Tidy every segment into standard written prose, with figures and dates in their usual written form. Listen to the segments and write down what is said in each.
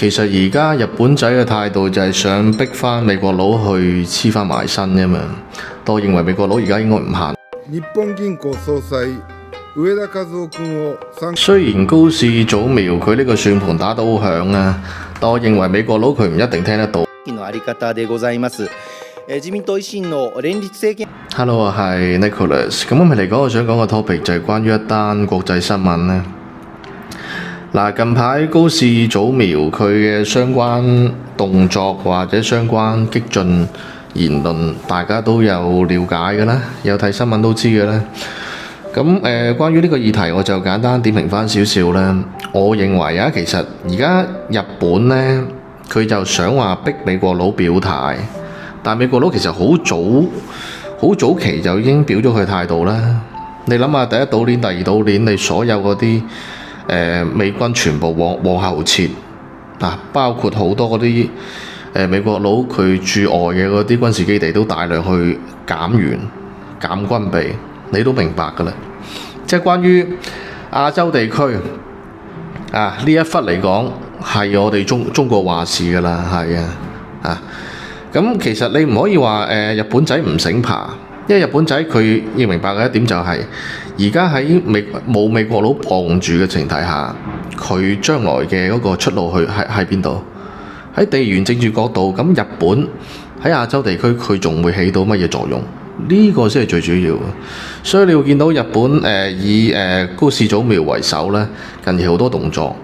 其實而家日本仔嘅態度就係想逼翻美國佬去黐翻埋身啫嘛，但我認為美國佬而家應該唔行。日本銀行総裁上田和夫君を雖然高市早苗佢呢個算盤打得好響啊，但我認為美國佬佢唔一定聽得到。のあり方でございます。自民黨維新の連立政権。Hello， 我係 Nicholas。咁今日嚟講，我想講個 topic 就係關於一單國際新聞咧。嗱，近排高市早苗佢嘅相關動作或者相關激進言論，大家都有了解嘅啦，有睇新聞都知嘅啦。咁關於呢個議題，我就簡單點評翻少少啦。我認為啊，其實而家日本呢，佢就想話逼美國佬表態，但美國佬其實好早期就已經表咗佢態度啦。你諗下，第一島鏈、第二島鏈，你所有嗰啲美軍全部往後撤嗱，包括好多嗰啲美國佬佢駐外嘅嗰啲軍事基地都大量去減員減軍備。你都明白㗎啦，即係關於亞洲地區啊呢一忽嚟講係我哋中國話事㗎啦，係啊咁其實你唔可以話日本仔唔醒爬，因為日本仔佢要明白嘅一點就係而家喺冇美國佬傍住嘅情況下，佢將來嘅嗰個出路喺邊度？喺地緣政治角度，咁日本喺亞洲地區佢仲會起到乜嘢作用？呢個先係最主要嘅，所以你會見到日本以高市早苗為首咧，近期好多動作，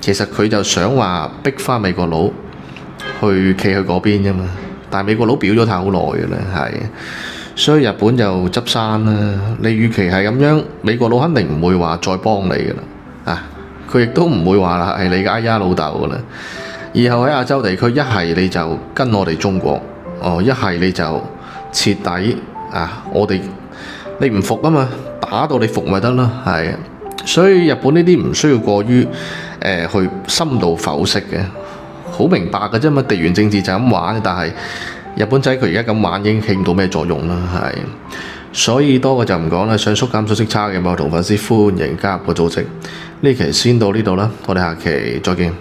其實佢就想話逼翻美國佬去企去嗰邊啫嘛。但係美國佬表咗態好耐嘅啦，係，所以日本就執生啦。你與其係咁樣，美國佬肯定唔會話再幫你嘅啦，佢亦都唔會話啦係你嘅哎呀老豆嘅啦。以後喺亞洲地區，一係你就跟我哋中國，一係你就徹底。你唔服啊嘛，打到你服咪得咯，係。所以日本呢啲唔需要過於去深度剖析嘅，好明白嘅啫嘛。地緣政治就咁玩，但係日本仔佢而家咁玩已經起唔到咩作用啦，係。所以多個就唔講啦，想縮減信息差嘅，我同粉絲歡迎加入個組織。呢期先到呢度啦，我哋下期再見。